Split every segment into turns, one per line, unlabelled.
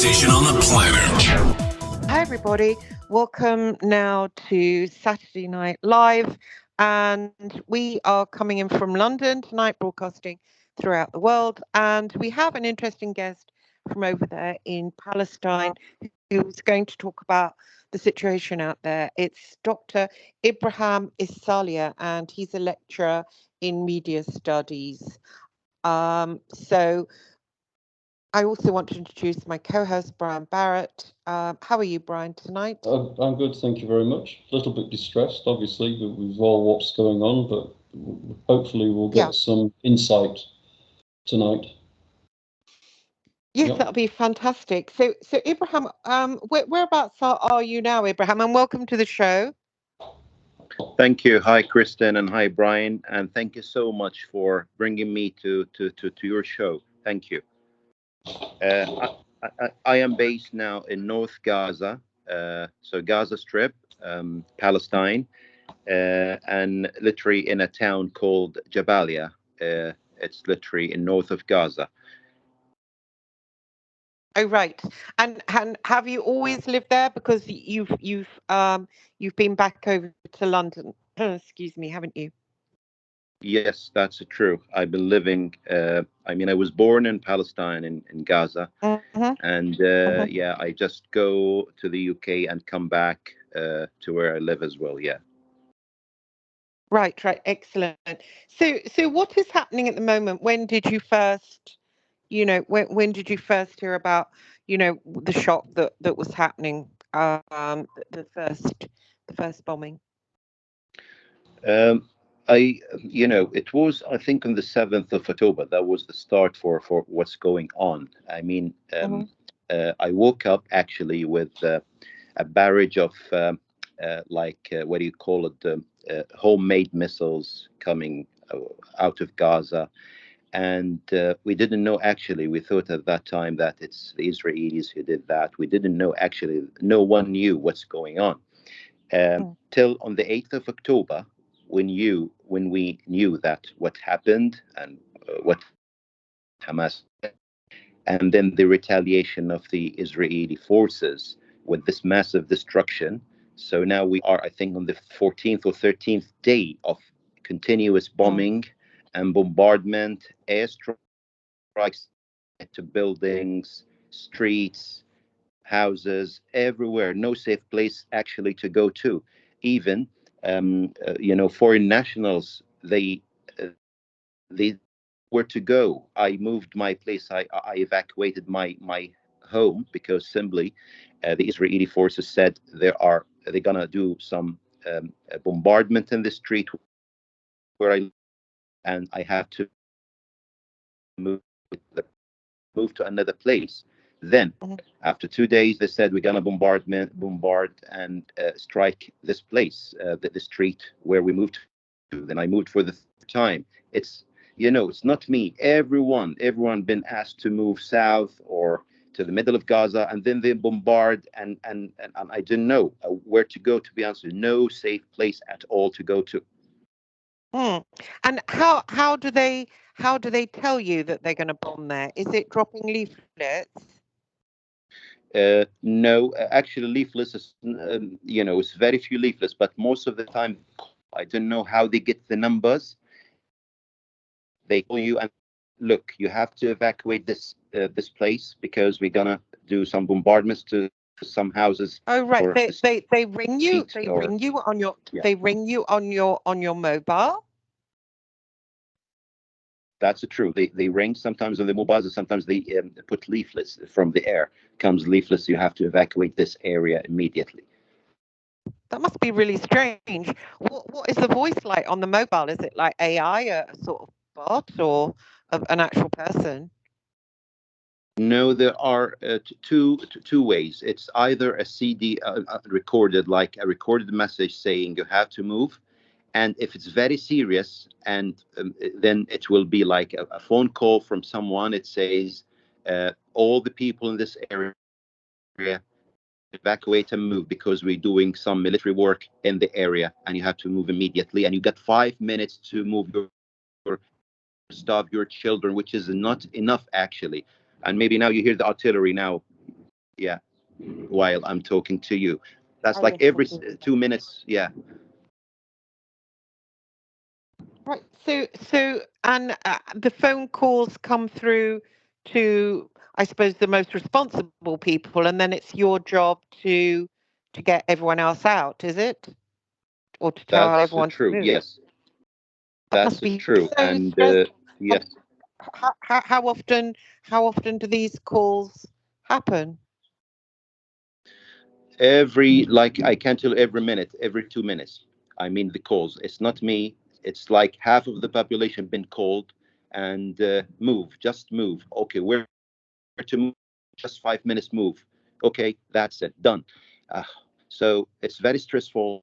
station on the planet.
Hi, everybody. Welcome now to Saturday Night Live. And we are coming in from London tonight, broadcasting throughout the world. And we have an interesting guest from over there in Palestine who's going to talk about the situation out there. It's Dr. Ibrahim Assalia, and he's a lecturer in media studies. So I also want to introduce my co-host, Brian Barrett. How are you, Brian, tonight?
I'm good, thank you very much. A little bit distressed, obviously, with all what's going on, but hopefully we'll get some insight tonight.
Yes, that'll be fantastic. So Ibrahim, whereabouts are you now, Ibrahim? And welcome to the show.
Thank you. Hi, Kristen, and hi, Brian. And thank you so much for bringing me to your show. Thank you. I am based now in North Gaza, so Gaza Strip, Palestine, and literally in a town called Jabalia. It's literally in north of Gaza.
Oh, right. And have you always lived there? Because you've been back over to London. Excuse me, haven't you?
Yes, that's true. I've been living. I was born in Palestine in Gaza, and I just go to the UK and come back to where I live as well. Yeah.
Right. Excellent. So what is happening at the moment? When did you first, when did you first hear about, the shock that was happening, the first bombing?
It was, I think, on the 7th of October. That was the start for what's going on. I mean, I woke up actually with a barrage of what do you call it? Homemade missiles coming out of Gaza. And we didn't know, actually. We thought at that time that it's the Israelis who did that. We didn't know, actually. No one knew what's going on. Till on the 8th of October, when we knew that what happened and what Hamas, and then the retaliation of the Israeli forces with this massive destruction. So now we are, I think, on the 14th or 13th day of continuous bombing and bombardment, airstrikes to buildings, streets, houses, everywhere. No safe place actually to go to. Even foreign nationals, they where to go. I moved my place. I evacuated my home because simply the Israeli forces said they're gonna do some bombardment in the street where I live, and I have to move to another place. Then after 2 days, they said we're gonna bombard and strike this place, the street where we moved to. Then I moved for the third time. It's not me. Everyone been asked to move south or to the middle of Gaza, and then they bombard, and I didn't know where to go. To be honest, no safe place at all to go to.
And how do they tell you that they're going to bomb there? Is it dropping leaflets?
No, actually, leaflets is it's very few leaflets, but most of the time, I don't know how they get the numbers. They call you and look, you have to evacuate this place because we're gonna do some bombardments to some houses.
Oh, right. They ring you. They ring you on your. Yeah. They ring you on your mobile.
That's true. They ring sometimes on the mobiles, and sometimes they put leaflets from the air. Comes leaflets. You have to evacuate this area immediately.
That must be really strange. What is the voice like on the mobile? Is it like AI, a sort of bot, or an actual person?
No, there are two ways. It's either a CD recorded, like a recorded message saying you have to move, and if it's very serious, and then it will be like a phone call from someone. It says all the people in this area evacuate and move because we're doing some military work in the area, and you have to move immediately. And you got 5 minutes to move your stuff, your children, which is not enough actually. And maybe now you hear the artillery now. Yeah, while I'm talking to you. That's
Oh,
like
yes, I
every
do.
2 minutes. Yeah.
Right. And the phone calls come through to, I suppose, the most responsible people, and then it's your job to get everyone else out, is it? Or to tell
That's
everyone to
true.
move?
Yes,
That must
that's
be
true.
so
And
stressful.
yes,
How often do these calls happen?
like I can tell every minute, every 2 minutes. I mean the calls. It's not me. It's like half of the population been called and move, just move. Okay, where to move? Just 5 minutes move. Okay, that's it, done. Uh, so it's very stressful.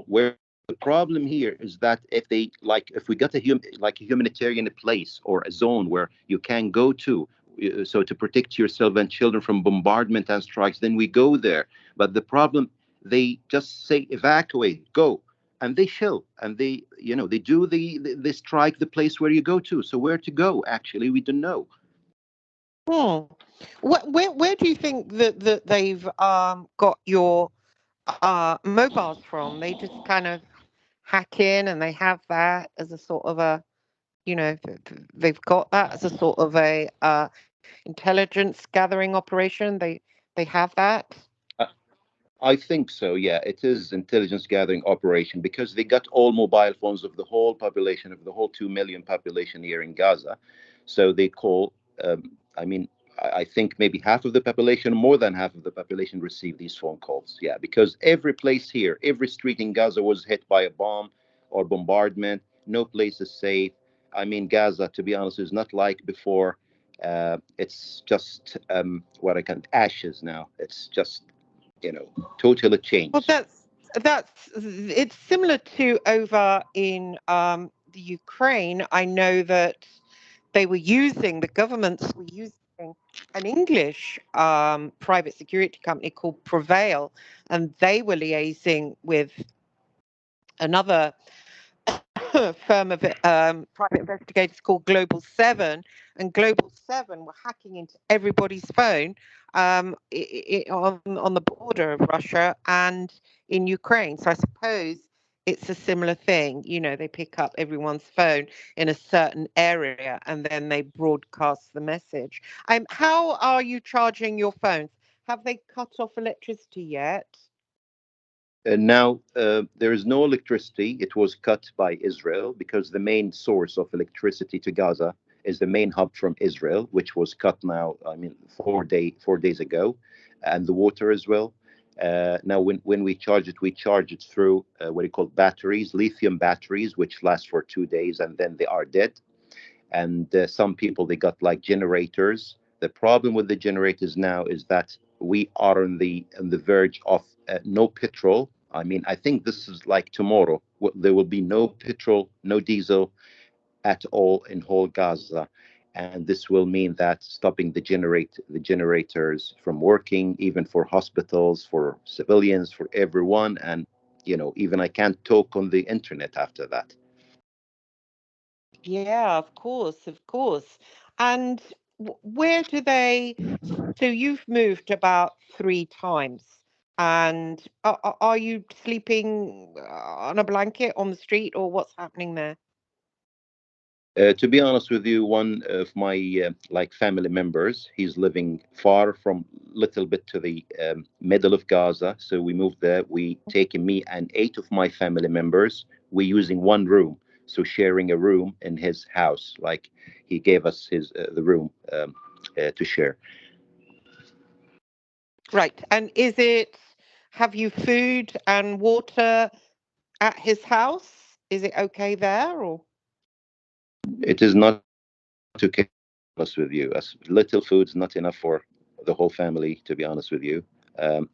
Where the problem here is that if we got like a humanitarian place or a zone where you can go to, so to protect yourself and children from bombardment and strikes, then we go there. But the problem, they just say evacuate, go, and they shell, and they do they strike the place where you go to. So where to go? Actually, we don't know.
Hmm. Where do you think that they've got your mobiles from? They just kind of hack in and they have that as a sort of a, they've got that as a sort of a intelligence gathering operation. They have that.
I think so. Yeah, it is intelligence gathering operation because they got all mobile phones of the whole population of the whole 2 million population here in Gaza. So they call. I mean, I think maybe half of the population, more than half of the population, receive these phone calls. Yeah, because every place here, every street in Gaza was hit by a bomb or bombardment. No place is safe. I mean, Gaza, to be honest, is not like before. It's just what I can ashes now. It's just totally
Well,
changed.
that's it's similar to over in the Ukraine. I know that the governments were using an English private security company called Prevail, and they were liaising with another firm of private investigators called Global 7, and Global 7 were hacking into everybody's phone on the border of Russia and in Ukraine. So I suppose it's a similar thing. They pick up everyone's phone in a certain area and then they broadcast the message. How are you charging your phones? Have they cut off electricity yet?
Now, there is no electricity. It was cut by Israel because the main source of electricity to Gaza is the main hub from Israel, which was cut now, I mean, 4 days ago, and the water as well. Now, when we charge it through what you call batteries, lithium batteries, which last for 2 days and then they are dead. And some people, they got like generators. The problem with the generators now is that we are on the verge of no petrol. I mean, I think this is like tomorrow. There will be no petrol, no diesel at all in whole Gaza, and this will mean that stopping the generators from working, even for hospitals, for civilians, for everyone, and even I can't talk on the internet after that.
Yeah, of course, of course. And where do they? So you've moved about 3 times, and are you sleeping on a blanket on the street, or what's happening there?
To be honest with you, one of my like family members, he's living far from little bit to the middle of Gaza. So we moved there. We taking me and 8 of my family members. We using one room, so sharing a room in his house. Like he gave us his the room to share.
Right. And have you food and water at his house? Is it okay there, or?
It is not okay. To be honest with you, as little food's not enough for the whole family. To be honest with you,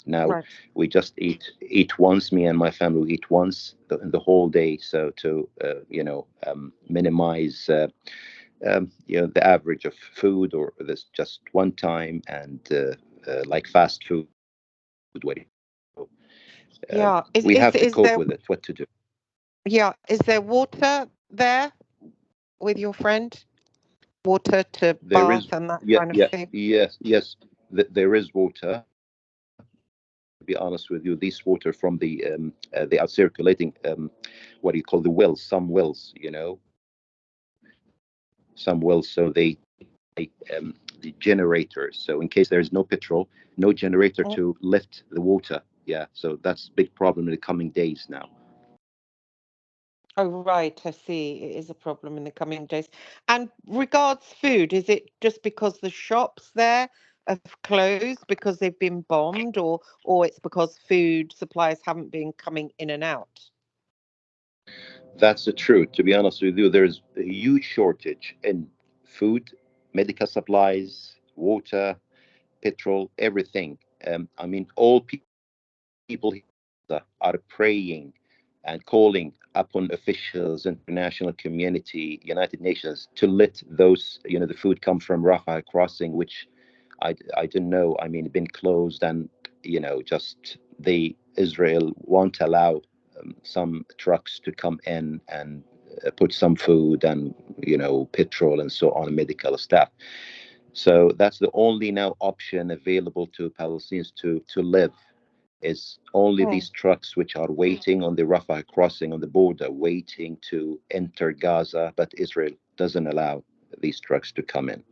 now
Right.
we just eat once. Me and my family we eat once in the whole day. So to minimize the average of food or this just one time and like fast food.
Yeah.
We have to cope with it. What to do?
Is there water there with your friend? Water to
There is,
bath and that
yeah,
kind of
yeah,
thing?
yes, yes. there is water. To be honest with you, this water from they are circulating. What do you call the wells? Some wells, some wells. So the generators. So in case there is no petrol, no generator to lift the water. Yeah. So that's a big problem in the coming days now.
Oh, right. I see. It is a problem in the coming days. And regards food, is it just because the shops there have closed because they've been bombed, or it's because food supplies haven't been coming in and out?
That's the truth. To be honest with you, there's a huge shortage in food, medical supplies, water, petrol, everything. I mean, all people here are praying and calling upon officials, international community, United Nations to let those, the food come from Rafah crossing, which I don't know. I mean, been closed, and just the Israel won't allow some trucks to come in and put some food and petrol and so on, medical staff. So that's the only now option available to Palestinians to live, is only these trucks which are waiting on the Rafah crossing on the border, waiting to enter Gaza, but Israel doesn't allow these trucks to come in.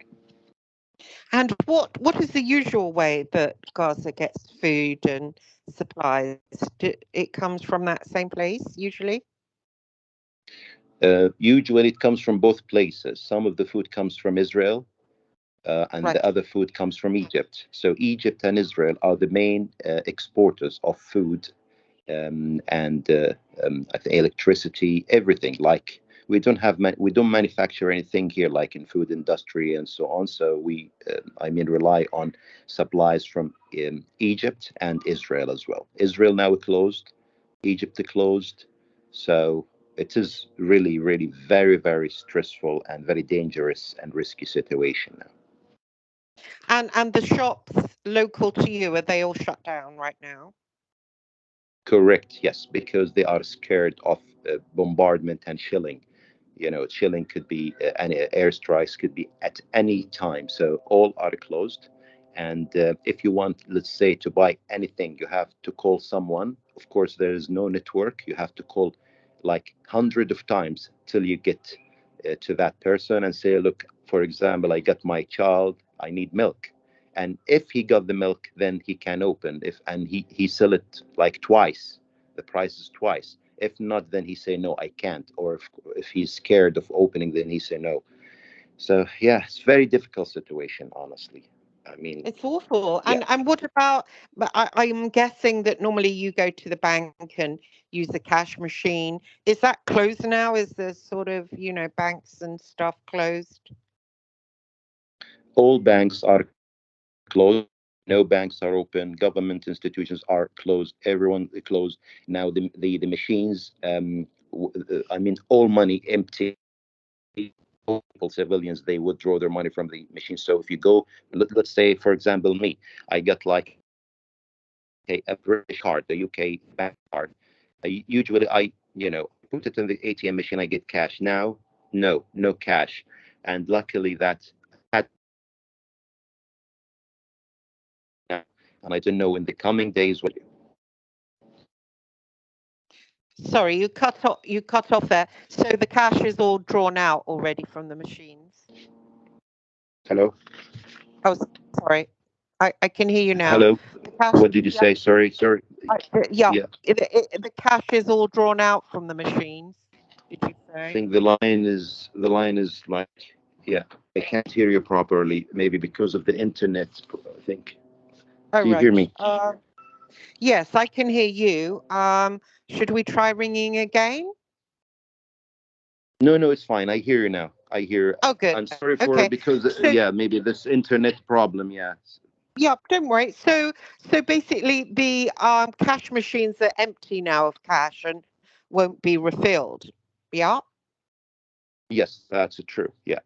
And what is the usual way that Gaza gets food and supplies? It comes from that same place, usually?
Usually it comes from both places. Some of the food comes from Israel, and
Right.
the other food comes from Egypt. So Egypt and Israel are the main exporters of food, and I think electricity, everything. Like we don't manufacture anything here, like in food industry and so on. So we, rely on supplies from Egypt and Israel as well. Israel now closed, Egypt closed, so it is really, really very, very stressful and very dangerous and risky situation now.
And the shops local to you, are they all shut down right now?
Correct, yes, because they are scared of bombardment and shelling. Chilling could be any airstrikes could be at any time. So all are closed. And if you want, let's say, to buy anything, you have to call someone. Of course, there is no network. You have to call like hundred of times till you get to that person and say, look, for example, I got my child, I need milk. And if he got the milk, then he can open. If and he sell it like twice, the price is twice. If not, then he say no, I can't. Or if he's scared of opening, then he say no. So yeah, it's very difficult situation, honestly. I mean,
It's awful.
yeah.
And what about, but I'm guessing that normally you go to the bank and use the cash machine. Is that closed now? Is the sort of, banks and stuff closed?
All banks are closed. No banks are open. Government institutions are closed. Everyone is closed now. The machines. All money empty. People, civilians, they withdraw their money from the machine. So if you go, let's say, for example, me, I got like a British card, the UK bank card. Usually, put it in the ATM machine. I get cash. Now, no cash, and luckily that had, and I don't know in the coming days what.
Sorry, you cut off there. So the cash is all drawn out already from the machines.
Hello,
Oh, sorry. I can hear you now.
hello.
The cash,
What did you
yeah,
say? Sorry.
yeah.
Yeah,
The cash is all drawn out from the machines. Did you
I
say?
think the line is like, yeah, I can't hear you properly. Maybe because of the internet. I think.
Oh,
Do you hear
right.
me?
Yes, I can hear you. Should we try ringing again?
No, it's fine. I hear you now. I hear.
Oh, good.
I'm sorry for
Okay.
because
So,
yeah, maybe this internet problem. Yeah.
yeah, don't worry. So basically, the cash machines are empty now of cash and won't be refilled. Yeah,
Yes, that's true. Yeah.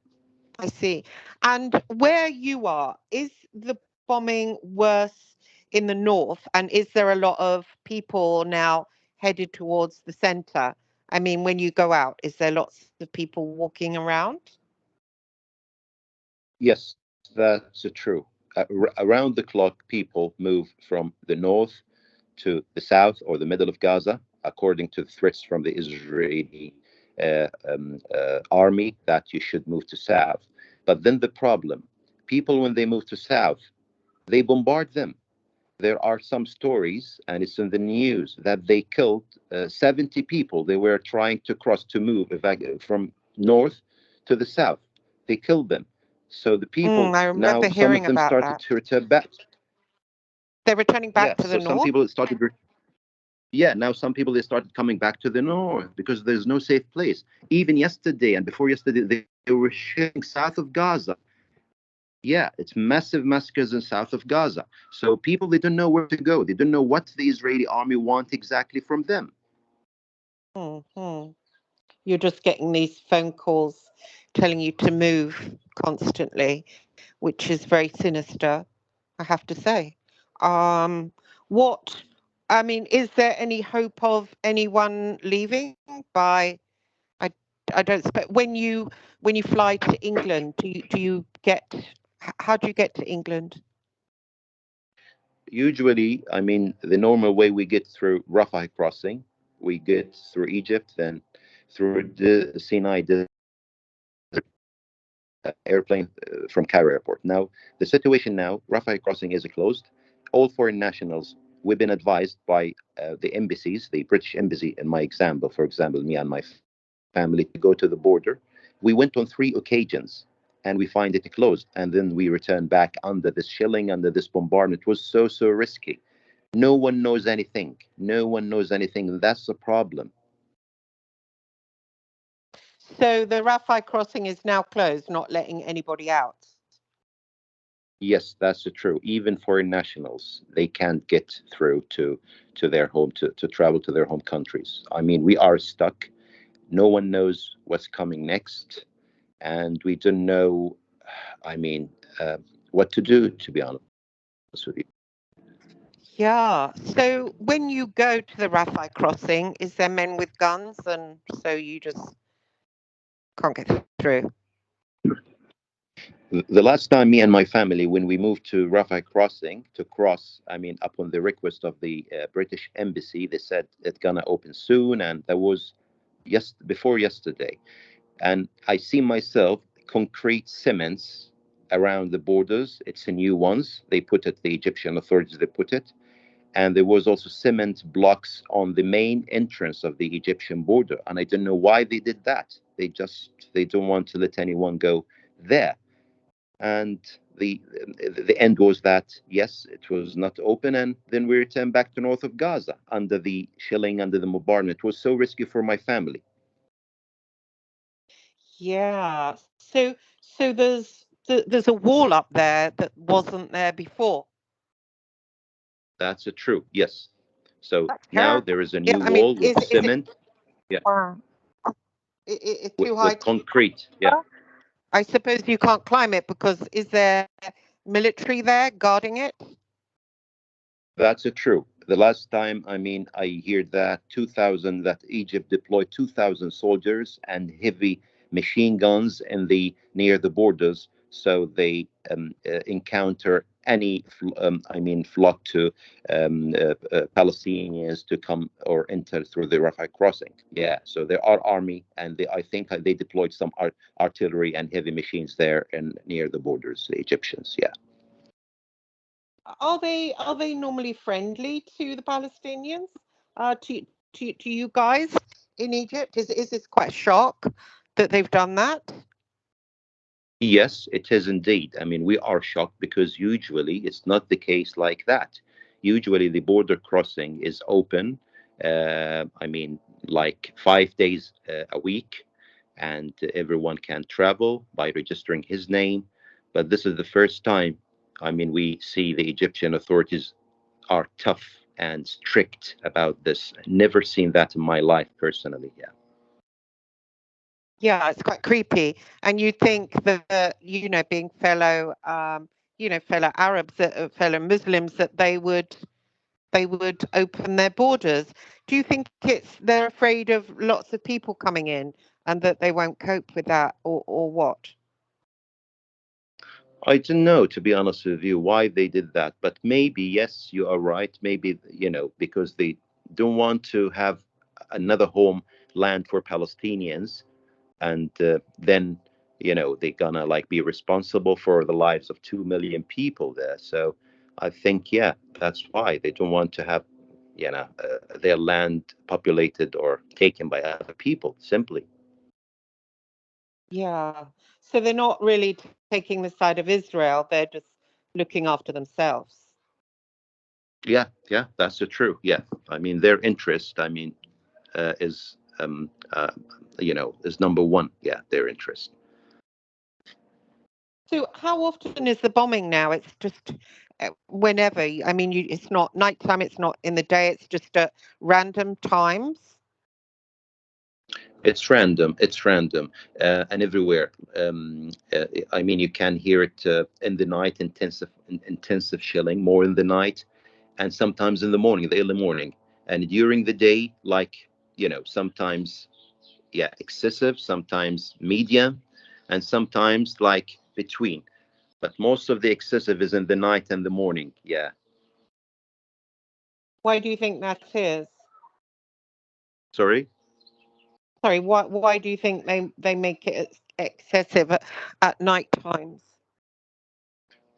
I see. And where you are, is the bombing worse in the north? And is there a lot of people now headed towards the center? I mean, when you go out, is there lots of people walking around?
Yes, that's true. around the clock, people move from the north to the south or the middle of Gaza, according to the threats from the Israeli army that you should move to south. But then the problem, people, when they move to south, they bombard them. There are some stories, and it's in the news, that they killed 70 people. They were trying to cross to move from north to the south. They killed them. So the people
I
now,
remember
some of
hearing
them
about
started
that.
to return back.
They're returning
Yeah,
back to the
so some
north?
people started. Yeah, now some people, they started coming back to the north because there's no safe place. Even yesterday and before yesterday, they were shooting south of Gaza. Yeah, it's massive massacres in south of Gaza. So people, they don't know where to go. They don't know what the Israeli army want exactly from them.
Mm-hmm. You're just getting these phone calls telling you to move constantly, which is very sinister, I have to say. What, I mean, is there any hope of anyone leaving by, I don't expect, when you fly to England, how do you get to England?
Usually, I mean, the normal way we get through Rafah crossing, we get through Egypt, then through the Sinai airplane from Cairo airport. Now, the situation now, Rafah crossing is closed. All foreign nationals, we've been advised by the embassies, the British embassy, in my example, for example, me and my family, to go to the border. We went on 3 occasions and we find it closed. And then we return back under this shelling, under this bombardment. It was so, so risky. No one knows anything. No one knows anything. That's the problem.
So the Rafah crossing is now closed, not letting anybody out.
Yes, that's true. Even foreign nationals, they can't get through to their home, to travel to their home countries. I mean, we are stuck. No one knows what's coming next, and we don't know, I mean, what to do, to be honest with you.
Yeah. So when you go to the Rafah crossing, is there men with guns, and so you just can't get through?
The last time, me and my family, when we moved to Rafah crossing to cross, I mean, upon the request of the British embassy, they said it's gonna open soon, and that was before yesterday. And I see myself concrete cements around the borders. It's a new ones. They put it, the Egyptian authorities, they put it. And there was also cement blocks on the main entrance of the Egyptian border. And I don't know why they did that. They don't want to let anyone go there. And the end was that, yes, it was not open, and then we returned back to north of Gaza under the shelling, under the bombardment. It was so risky for my family.
Yeah. So there's a wall up there that wasn't there before.
That's true. Yes. So
That's
now
terrible.
there is a
Yeah.
new
I mean,
wall with
is it?
cement. Yeah.
Wow. It's too high
With
to.
concrete. Yeah.
I suppose you can't climb it because is there military there guarding it?
That's true. The last time, I mean, I hear that 2000, that Egypt deployed 2000 soldiers and heavy machine guns in the near the borders, so they encounter any, I mean, flock to Palestinians to come or enter through the Rafah crossing. Yeah, so there are army, and I think they deployed some artillery and heavy machines there and near the borders, the Egyptians. Yeah.
Are they normally friendly to the Palestinians? To you guys in Egypt? Is this quite a shock that they've done that?
Yes, it is indeed. I mean, we are shocked because usually it's not the case like that. Usually the border crossing is open, I mean, like 5 days a week, and everyone can travel by registering his name. But this is the first time, I mean, we see the Egyptian authorities are tough and strict about this. Never seen that in my life personally. Yeah.
Yeah, it's quite creepy. And you think that, being fellow, fellow Arabs, fellow Muslims, that they would open their borders. Do you think they're afraid of lots of people coming in and that they won't cope with that, or what?
I don't know, to be honest with you, why they did that. But maybe, yes, you are right. Maybe, because they don't want to have another homeland for Palestinians. And then, they're gonna like be responsible for the lives of 2 million people there. So I think, yeah, that's why they don't want to have, their land populated or taken by other people, simply.
Yeah. So they're not really taking the side of Israel. They're just looking after themselves.
Yeah, that's the true. Yeah, I mean, their interest, is is number one. Yeah, their interest.
So how often is the bombing now? It's just whenever. I mean, it's not nighttime. It's not in the day. It's just at random times.
It's random, and everywhere. I mean, you can hear it in the night, intensive shelling, more in the night, and sometimes in the morning, the early morning, and during the day, like, sometimes, yeah, excessive, sometimes medium, and sometimes like between. But most of the excessive is in the night and the morning. Yeah.
Why do you think that is?
Sorry.
Sorry, why do you think they make it excessive at night times?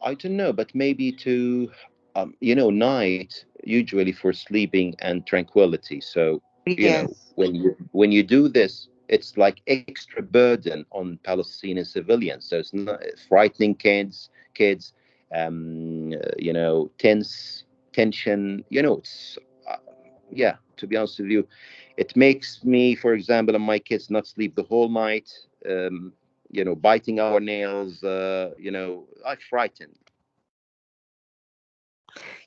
I don't know, but maybe to, night usually for sleeping and tranquility. So,
Yes.
when you do this, it's like extra burden on Palestinian civilians. So it's not frightening kids, tense tension. It's yeah. To be honest with you, it makes me, for example, and my kids not sleep the whole night. Biting our nails. I frightened.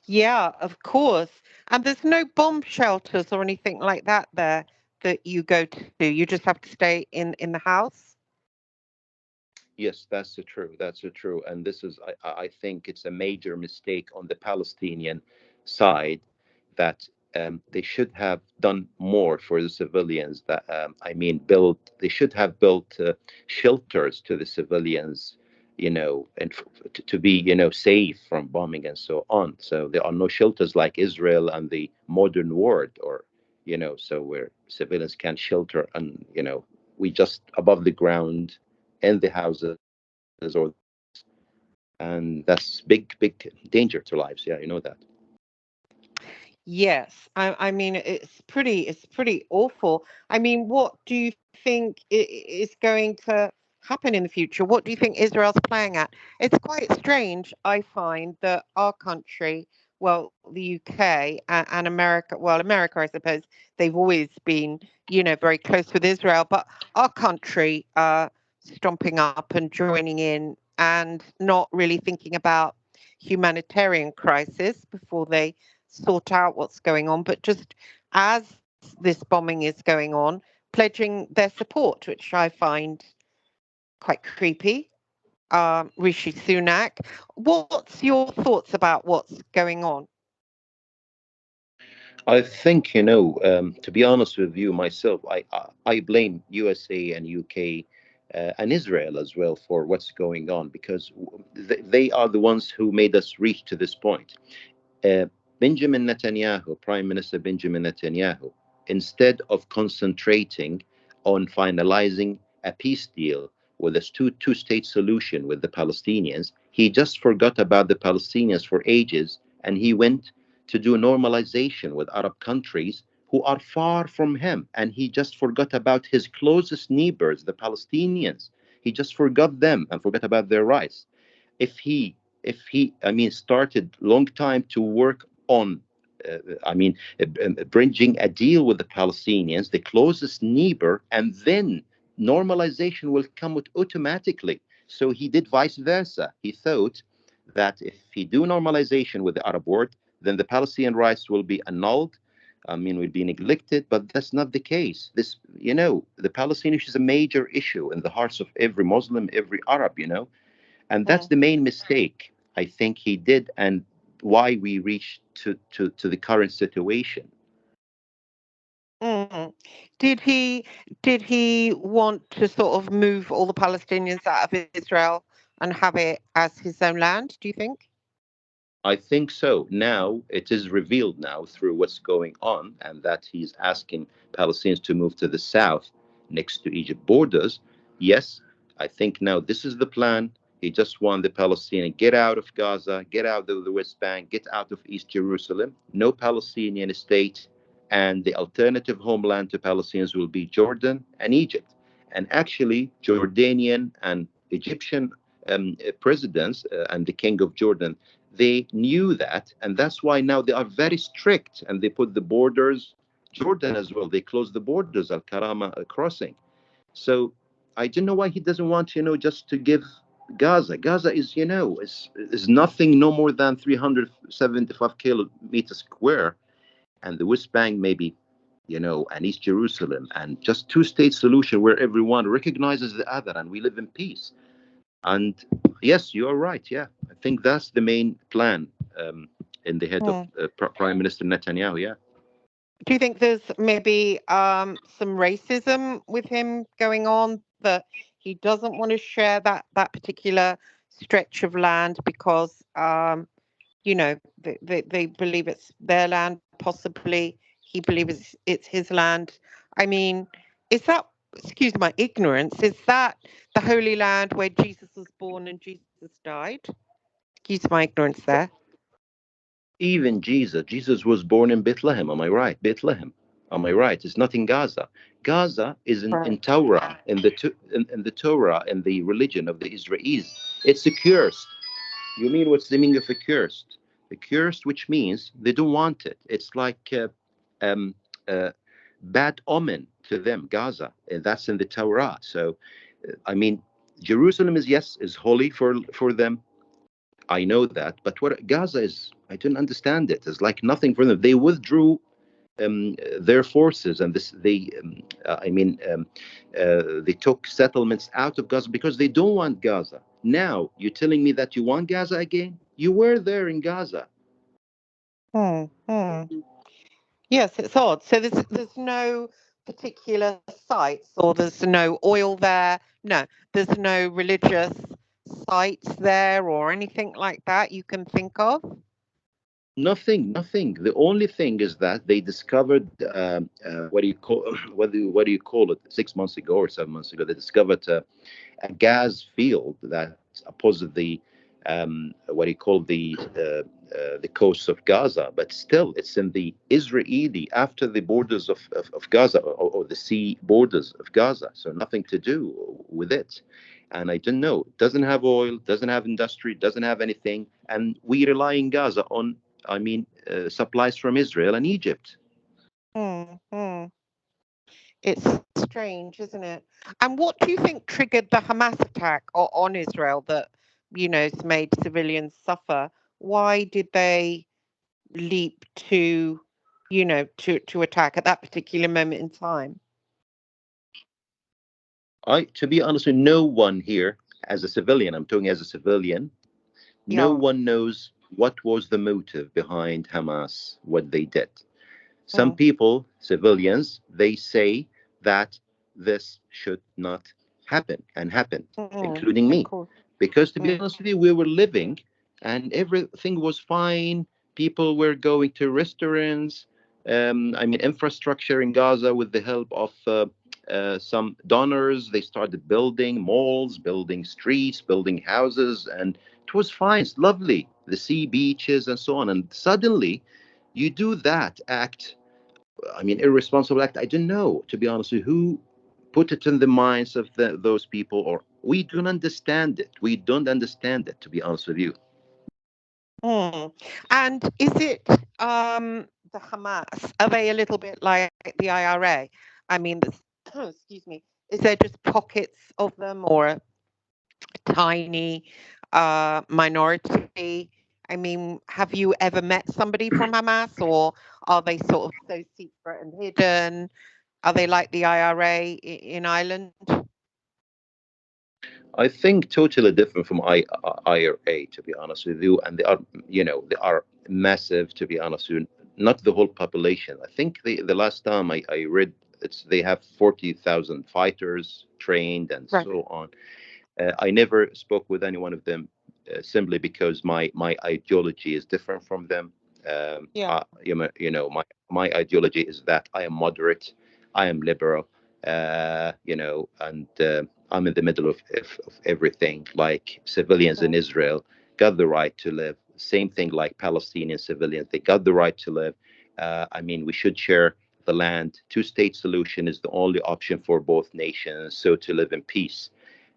Yeah, of course. And there's no bomb shelters or anything like that there that you go to. You just have to stay in the house.
Yes, that's the true. That's the true. And this is, I think, it's a major mistake on the Palestinian side that they should have done more for the civilians. That they should have built shelters to the civilians, and to be, safe from bombing and so on. So there are no shelters like Israel and the modern world, or so where civilians can shelter, and we just above the ground in the houses, or and that's big danger to lives. Yeah, you know that.
Yes, I mean it's pretty awful. I mean, what do you think is going to happen in the future? What do you think Israel's playing at? It's quite strange, I find, that our country, well, the UK and America, well, America, I suppose, they've always been, very close with Israel, but our country stomping up and joining in and not really thinking about humanitarian crisis before they sort out what's going on, but just as this bombing is going on, pledging their support, which I find quite creepy. Rishi Sunak, what's your thoughts about what's going on?
I think, to be honest with you myself, I blame USA and UK and Israel as well for what's going on, because they are the ones who made us reach to this point. uh, Benjamin Netanyahu, Prime Minister Benjamin Netanyahu, instead of concentrating on finalizing a peace deal with a two-state solution with the Palestinians, he just forgot about the Palestinians for ages, and he went to do normalization with Arab countries who are far from him, and he just forgot about his closest neighbors, the Palestinians. He just forgot them and forgot about their rights. If he started long time to work on bridging a deal with the Palestinians, the closest neighbor, and then normalization will come automatically. So he did vice versa. He thought that if he do normalization with the Arab world, then the Palestinian rights will be annulled, will be neglected. But that's not the case. The Palestinian issue is a major issue in the hearts of every Muslim, every Arab, and that's
Mm.
the main mistake I think he did, and why we reached to the current situation.
Mm. Did he want to sort of move all the Palestinians out of Israel and have it as his own land, do you think?
I think so. Now it is revealed now through what's going on, and that he's asking Palestinians to move to the south next to Egypt borders. Yes, I think now this is the plan. He just wants the Palestinian get out of Gaza, get out of the West Bank, get out of East Jerusalem. No Palestinian state, and the alternative homeland to Palestinians will be Jordan and Egypt. And actually, Jordanian and Egyptian presidents and the king of Jordan, they knew that, and that's why now they are very strict, and they put the borders. Jordan as well, they closed the borders, Al Karama crossing. So I don't know why he doesn't want, just to give Gaza. Gaza is, is nothing, no more than 375 kilometers square, and the West Bank maybe, and East Jerusalem, and just two-state solution where everyone recognizes the other, and we live in peace. And yes, you are right. Yeah, I think that's the main plan in the head of Prime Minister Netanyahu. Yeah.
Do you think there's maybe some racism with him going on, that he doesn't want to share that particular stretch of land because they believe it's their land, possibly he believes it's his land? I mean, is that, excuse my ignorance, is that the Holy Land where Jesus was born and Jesus died? Excuse my ignorance there.
Even Jesus was born in Bethlehem. Am I right? Bethlehem. Am I right? It's not in Gaza. Gaza is in Torah, in the Torah, in the religion of the Israelis. It's accursed. You mean, what's the meaning of accursed? Accursed, which means they don't want it. It's like bad omen to them, Gaza. And that's in the Torah. So, I mean, Jerusalem is holy for them. I know that, but what Gaza is, I don't understand it. It's like nothing for them. They withdrew their forces, and they took settlements out of Gaza because they don't want Gaza. Now you're telling me that you want Gaza again? You were there in Gaza.
Yes, it's odd. So there's no particular sites, or there's no oil there. No, there's no religious sites there or anything like that you can think of.
Nothing. The only thing is that they discovered what do you call it? 6 months ago or 7 months ago, they discovered a gas field that's opposite the the coast of Gaza, but still it's in the Israeli, after the borders of Gaza, or the sea borders of Gaza. So nothing to do with it. And I don't know, it doesn't have oil, doesn't have industry, doesn't have anything. And we rely in Gaza on, supplies from Israel and Egypt.
It's strange, isn't it? And what do you think triggered the Hamas attack on Israel that, has made civilians suffer? Why did they leap to attack at that particular moment in time?
To be honest with you, no one here, as a civilian, I'm talking as a civilian, no one knows what was the motive behind Hamas, what they did. Some people, civilians, they say that this should not happen, and happened, including me. Because to be honest with you, we were living and everything was fine. People were going to restaurants, infrastructure in Gaza with the help of some donors. They started building malls, building streets, building houses, and it was fine. It's lovely, the sea beaches and so on. And suddenly you do that act, irresponsible act. I don't know, to be honest with you, who put it in the minds of those people, or we don't understand it. We don't understand it, to be honest with you.
And is it the Hamas? Are they a little bit like the IRA? Excuse me. Is there just pockets of them, or a tiny minority? Have you ever met somebody from Hamas, or are they sort of so secret and hidden? Are they like the IRA in Ireland?
I think totally different from IRA, to be honest with you. And they are massive, to be honest with you. Not the whole population. I think the last time I read, they have 40,000 fighters trained and so on. I never spoke with any one of them simply because my ideology is different from them.
Yeah.
My ideology is that I am moderate, I am liberal, and I'm in the middle of everything. Like civilians in Israel got the right to live. Same thing like Palestinian civilians, they got the right to live. I mean, we should share the land. Two-state solution is the only option for both nations. So to live in peace,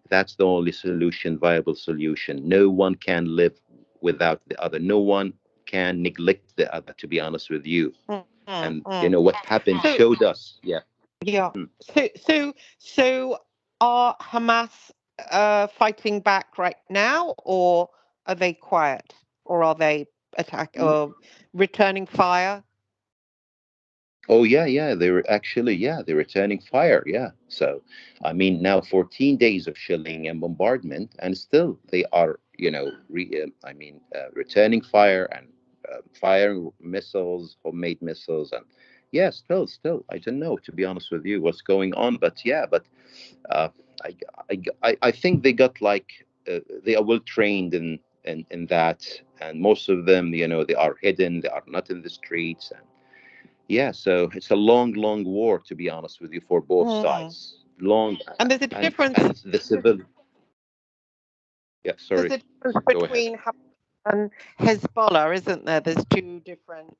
that's the only solution, viable solution. No one can live without the other. No one can neglect the other, to be honest with you.
Mm, mm,
And
mm.
what happened
So,
showed us. Yeah.
yeah.
Mm.
So are Hamas fighting back right now, or are they quiet, or are they or returning fire?
Oh yeah. They were actually, they're returning fire. Yeah. So, I mean, now 14 days of shelling and bombardment, and still they are, returning fire and firing missiles, homemade missiles, and yeah, still, I don't know, to be honest with you, what's going on, but yeah, but uh, I, I think they got like they are well trained in that, and most of them, they are hidden, they are not in the streets, and yeah, so it's a long war, to be honest with you, for both
Mm.
sides. Long,
And there's a
and
difference.
and the civil. Yeah,
There's
sorry,
a difference
go ahead.
between Hamas and Hezbollah, isn't there? There's two different.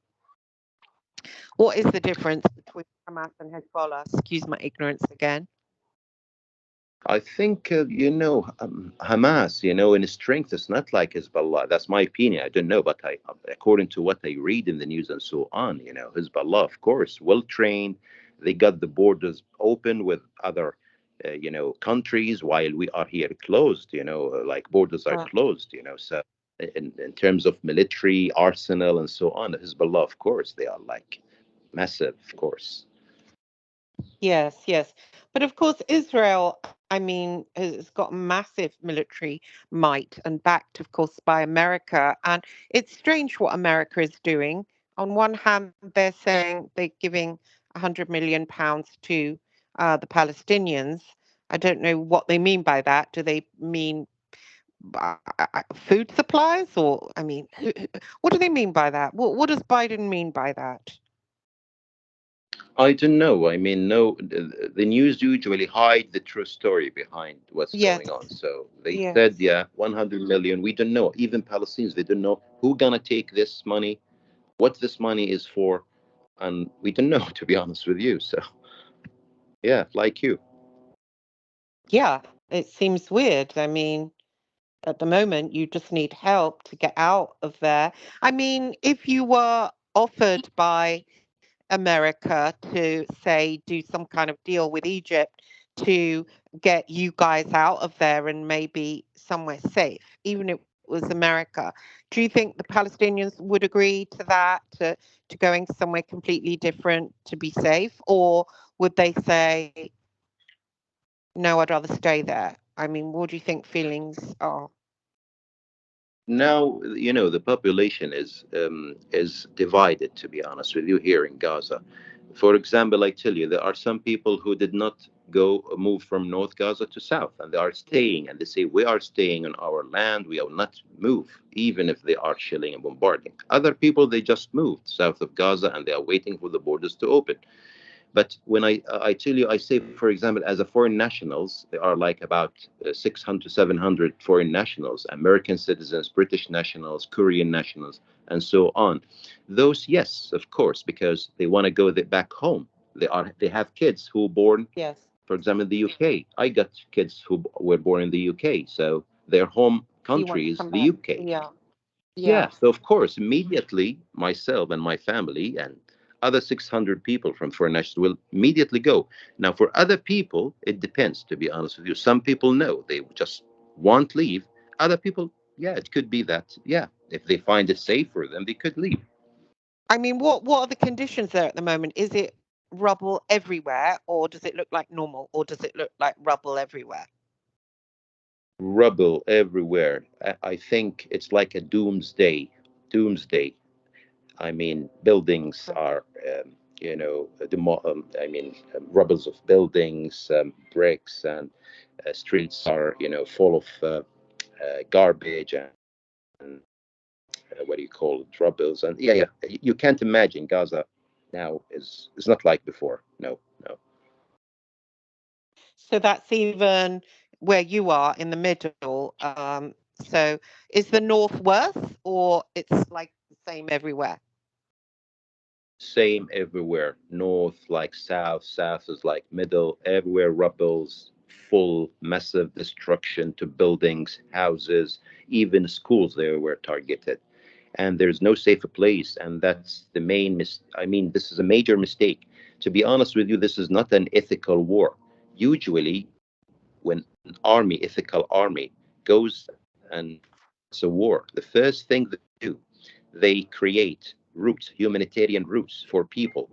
What is the difference between Hamas and Hezbollah? Excuse my ignorance again.
I think Hamas, in strength, is not like Hezbollah. That's my opinion. I don't know, but according to what I read in the news and so on, Hezbollah, of course, well trained. They got the borders open with other, countries, while we are here closed. Like borders are closed. So in terms of military arsenal and so on, Hezbollah, of course, they are like massive, of course.
Yes. But of course, Israel, I mean, has got massive military might and backed, of course, by America. And it's strange what America is doing. On one hand, they're saying they're giving £100 million to the Palestinians. I don't know what they mean by that. Do they mean food supplies? Or, I mean, what do they mean by that? What does Biden mean by that?
I don't know. I mean, no, the news usually hide the true story behind what's
Yes,
going on. So they
yes.
said, yeah, 100 million. We don't know. Even Palestinians, they don't know who gonna take this money, what this money is for, and we don't know, to be honest with you. So yeah, like you.
Yeah, it seems weird. I mean, at the moment, you just need help to get out of there. I mean, if you were offered by America to, say, do some kind of deal with Egypt to get you guys out of there and maybe somewhere safe, even if it was America, do you think the Palestinians would agree to that, to going somewhere completely different to be safe? Or would they say, no, I'd rather stay there? I mean, what do you think feelings are?
Now, the population is divided, to be honest with you, here in Gaza. For example, I tell you, there are some people who did not move from North Gaza to South, and they are staying, and they say, we are staying on our land, we will not move, even if they are shelling and bombarding. Other people, they just moved south of Gaza, and they are waiting for the borders to open. But when I tell you, I say, for example, as a foreign nationals, there are like about 600 700 foreign nationals, American citizens, British nationals, Korean nationals, and so on. Those, yes, of course, because they want to go back home. They have kids who were born,
Yes.
for example, in the UK. I got kids who were born in the UK, so their home
You want
country
to
is
come
the
back?
UK.
Yeah.
Yeah,
Yeah.
so of course, immediately myself and my family and other 600 people from foreign nationals will immediately go. Now, for other people, it depends, to be honest with you. Some people know they just won't leave. Other people, yeah, it could be that, yeah, if they find it safe for them, they could leave.
I mean, what are the conditions there at the moment? Is it rubble everywhere, or does it look like normal, or does it look like rubble everywhere?
Rubble everywhere. I think it's like a doomsday. Doomsday. I mean, buildings are rubbles of buildings, bricks, and streets are, full of garbage and what do you call it, rubbles. And yeah, you can't imagine Gaza now is not like before. No, no.
So that's even where you are in the middle. So is the north worse, or it's like the same everywhere?
Same everywhere. North like south, south is like middle. Everywhere rubbles, full massive destruction to buildings, houses, even schools there were targeted. And there's no safer place. And that's the main this is a major mistake. To be honest with you, this is not an ethical war. Usually, when an army, ethical army, goes and it's a war, the first thing they do, they create routes, humanitarian routes for people.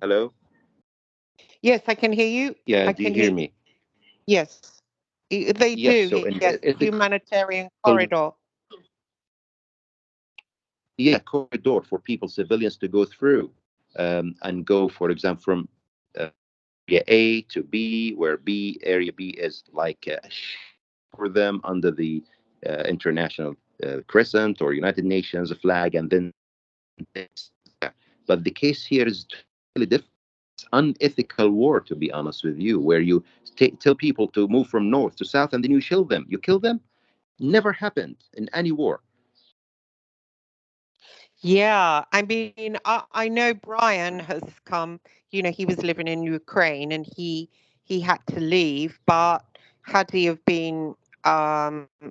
Hello?
Yes, I can hear you.
Yeah,
I
do you
can
hear
hear.
me?
Yes, they
Yes,
do.
so in
Yes,
ethical,
humanitarian corridor.
yeah, corridor for people, civilians to go through and go, for example, from area A to B, where area B is like for them under the international crescent or United Nations flag, and then but the case here is really different. It's unethical war, to be honest with you, where you tell people to move from north to south and then you kill them. You kill them. Never happened in any war.
Yeah, I mean, I know Brian has come, he was living in Ukraine and he had to leave, but had he have been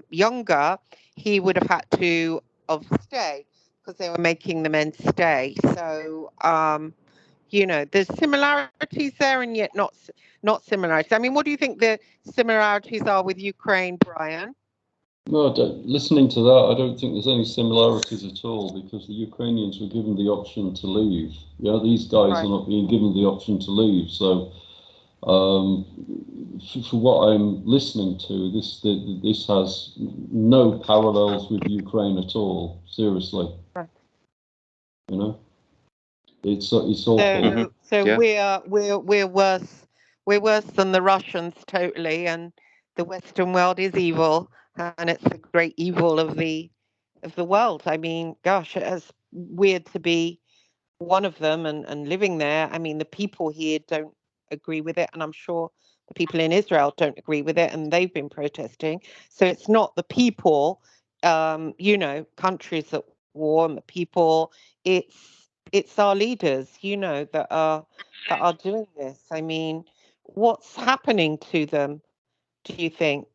younger, he would have had to have stay because they were making the men stay. So, there's similarities there and yet not similarities. I mean, what do you think the similarities are with Ukraine, Brian?
No, listening to that, I don't think there's any similarities at all, because the Ukrainians were given the option to leave. Yeah, these guys
Right.
are not being given the option to leave. So, for what I'm listening to, this has no parallels with Ukraine at all. Seriously,
Right.
It's awful.
So
Yeah.
we're worse. We're worse than the Russians, totally, and the Western world is evil, and it's the great evil of the world. I mean, gosh, it's weird to be one of them and living there. I mean, the people here don't agree with it, and I'm sure the people in Israel don't agree with it, and they've been protesting. So it's not the people, countries at war and the people. It's our leaders, that are doing this. I mean, what's happening to them, do you think?